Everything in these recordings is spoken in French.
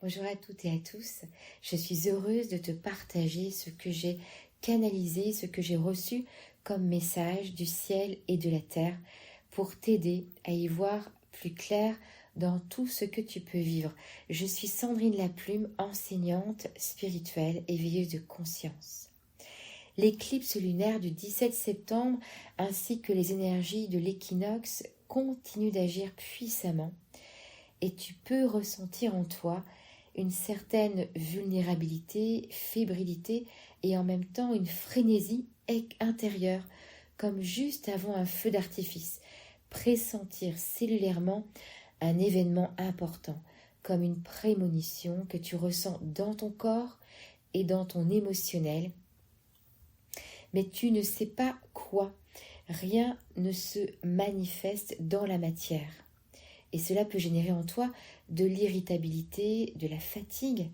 Bonjour à toutes et à tous. Je suis heureuse de te partager ce que j'ai canalisé, ce que j'ai reçu comme message du ciel et de la terre pour t'aider à y voir plus clair dans tout ce que tu peux vivre. Je suis Sandrine Laplume, enseignante spirituelle et veilleuse de conscience. L'éclipse lunaire du 17 septembre ainsi que les énergies de l'équinoxe continuent d'agir puissamment et tu peux ressentir en toi une certaine vulnérabilité, fébrilité et en même temps une frénésie intérieure, comme juste avant un feu d'artifice, pressentir cellulairement un événement important, comme une prémonition que tu ressens dans ton corps et dans ton émotionnel, mais tu ne sais pas quoi, rien ne se manifeste dans la matière. Et cela peut générer en toi de l'irritabilité, de la fatigue.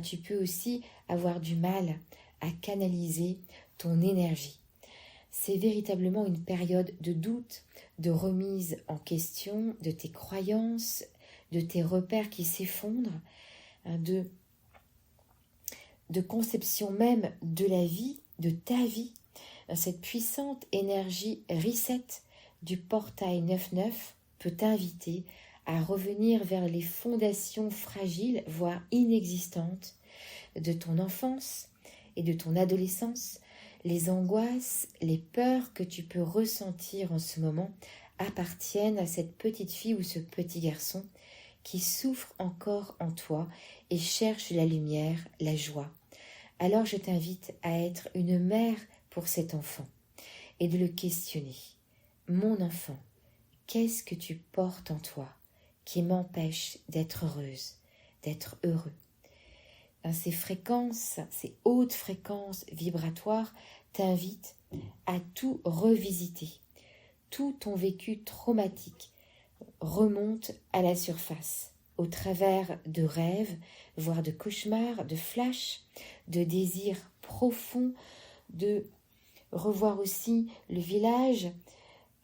Tu peux aussi avoir du mal à canaliser ton énergie. C'est véritablement une période de doute, de remise en question de tes croyances, de tes repères qui s'effondrent, de conception même de la vie, de ta vie. Cette puissante énergie reset du portail 9-9 peut t'inviter à revenir vers les fondations fragiles, voire inexistantes, de ton enfance et de ton adolescence. Les angoisses, les peurs que tu peux ressentir en ce moment appartiennent à cette petite fille ou ce petit garçon qui souffre encore en toi et cherche la lumière, la joie. Alors je t'invite à être une mère pour cet enfant et de le questionner. Mon enfant, qu'est-ce que tu portes en toi qui m'empêche d'être heureuse, d'être heureux? Ces fréquences, ces hautes fréquences vibratoires t'invitent à tout revisiter. Tout ton vécu traumatique remonte à la surface, au travers de rêves, voire de cauchemars, de flashs, de désirs profonds, de revoir aussi le village,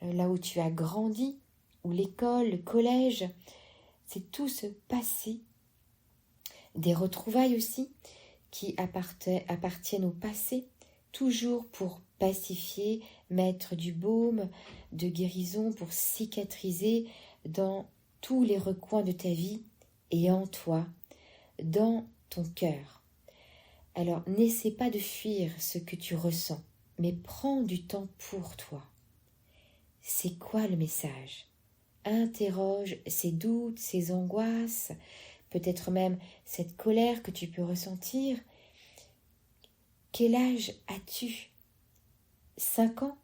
là où tu as grandi, ou l'école, le collège. C'est tout ce passé, des retrouvailles aussi qui appartiennent au passé, toujours pour pacifier, mettre du baume, de guérison, pour cicatriser dans tous les recoins de ta vie et en toi, dans ton cœur. Alors n'essaie pas de fuir ce que tu ressens, mais prends du temps pour toi. C'est quoi le message? Interroge ces doutes, ces angoisses, peut-être même cette colère que tu peux ressentir. Quel âge as-tu? 5 ans?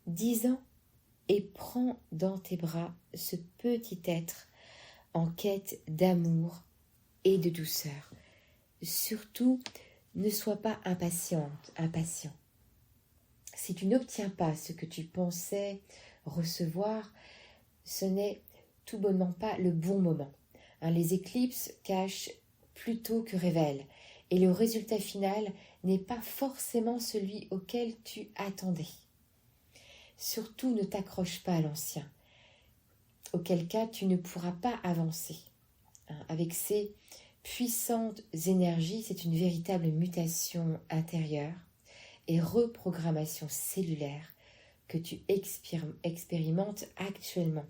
10 ans? Et prends dans tes bras ce petit être en quête d'amour et de douceur. Surtout, ne sois pas impatient. Si tu n'obtiens pas ce que tu pensais recevoir, ce n'est tout bonnement pas le bon moment. Les éclipses cachent plutôt que révèlent, et le résultat final n'est pas forcément celui auquel tu attendais. Surtout, ne t'accroche pas à l'ancien, auquel cas tu ne pourras pas avancer. Avec ces puissantes énergies, c'est une véritable mutation intérieure et reprogrammation cellulaire que tu expérimentes actuellement.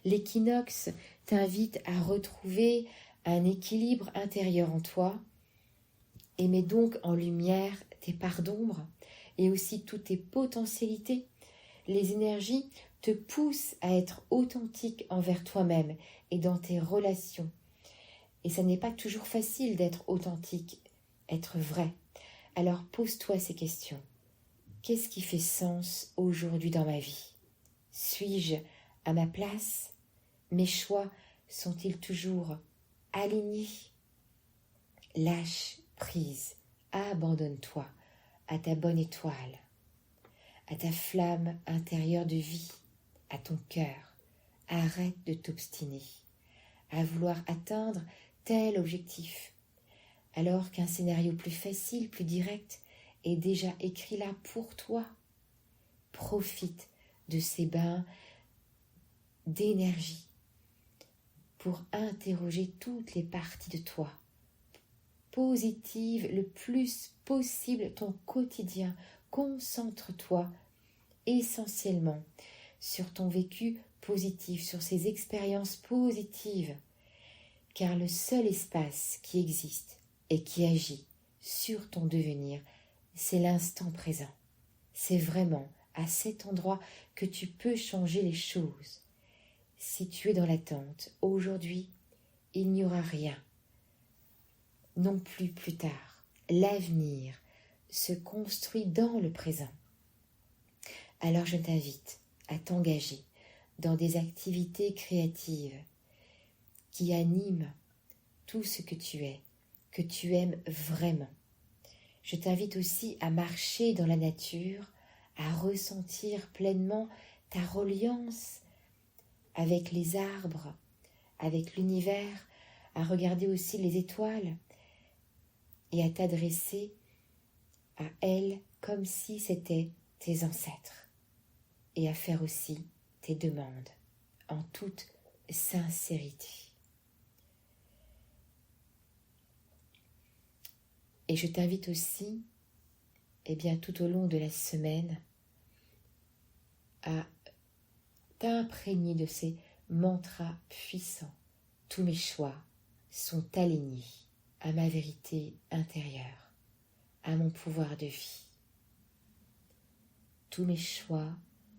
L'équinoxe t'invite à retrouver un équilibre intérieur en toi et met donc en lumière tes parts d'ombre et aussi toutes tes potentialités. Les énergies te poussent à être authentique envers toi-même et dans tes relations. Et ça n'est pas toujours facile d'être authentique, être vrai. Alors pose-toi ces questions. Qu'est-ce qui fait sens aujourd'hui dans ma vie? Suis-je à ma place? Mes choix sont-ils toujours alignés? Lâche prise, abandonne-toi à ta bonne étoile, à ta flamme intérieure de vie, à ton cœur. Arrête de t'obstiner à vouloir atteindre tel objectif, alors qu'un scénario plus facile, plus direct, est déjà écrit là pour toi. Profite de ces bains d'énergie pour interroger toutes les parties de toi. Positive le plus possible ton quotidien. Concentre-toi essentiellement sur ton vécu positif, sur ces expériences positives, car le seul espace qui existe et qui agit sur ton devenir, c'est l'instant présent. C'est vraiment à cet endroit que tu peux changer les choses. Si tu es dans l'attente, aujourd'hui, il n'y aura rien. Non plus tard. L'avenir se construit dans le présent. Alors je t'invite à t'engager dans des activités créatives qui animent tout ce que tu aimes vraiment. Je t'invite aussi à marcher dans la nature, à ressentir pleinement ta reliance avec les arbres, avec l'univers, à regarder aussi les étoiles et à t'adresser à elles comme si c'était tes ancêtres et à faire aussi tes demandes en toute sincérité. Et je t'invite aussi, tout au long de la semaine, à t'imprégner de ces mantras puissants. Tous mes choix sont alignés à ma vérité intérieure, à mon pouvoir de vie. Tous mes choix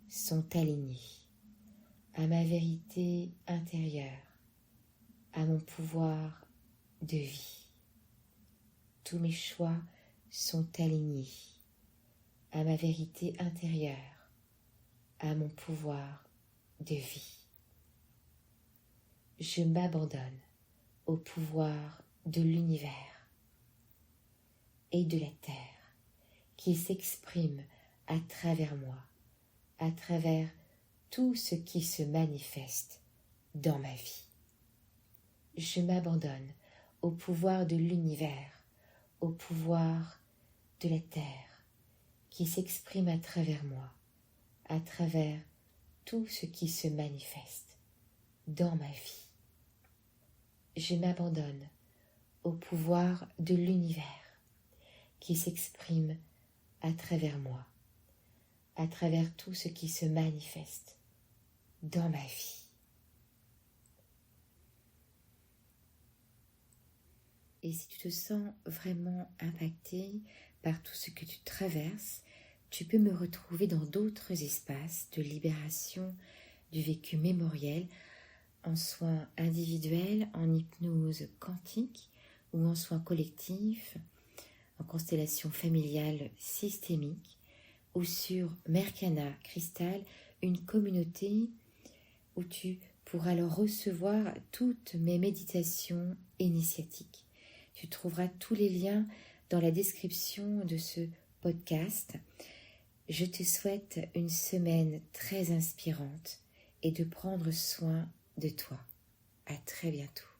sont alignés à ma vérité intérieure, à mon pouvoir de vie. Tous mes choix sont alignés à ma vérité intérieure, à mon pouvoir de vie. Je m'abandonne au pouvoir de l'univers et de la terre qui s'exprime à travers moi, à travers tout ce qui se manifeste dans ma vie. Je m'abandonne au pouvoir de l'univers, au pouvoir de la terre qui s'exprime à travers moi, à travers tout ce qui se manifeste dans ma vie. Je m'abandonne au pouvoir de l'univers qui s'exprime à travers moi, à travers tout ce qui se manifeste dans ma vie. Et si tu te sens vraiment impacté par tout ce que tu traverses, tu peux me retrouver dans d'autres espaces de libération du vécu mémoriel, en soins individuels, en hypnose quantique ou en soins collectifs, en constellation familiale systémique, ou sur Merkana Cristal, une communauté où tu pourras alors recevoir toutes mes méditations initiatiques. Tu trouveras tous les liens dans la description de ce podcast. Je te souhaite une semaine très inspirante et de prendre soin de toi. À très bientôt.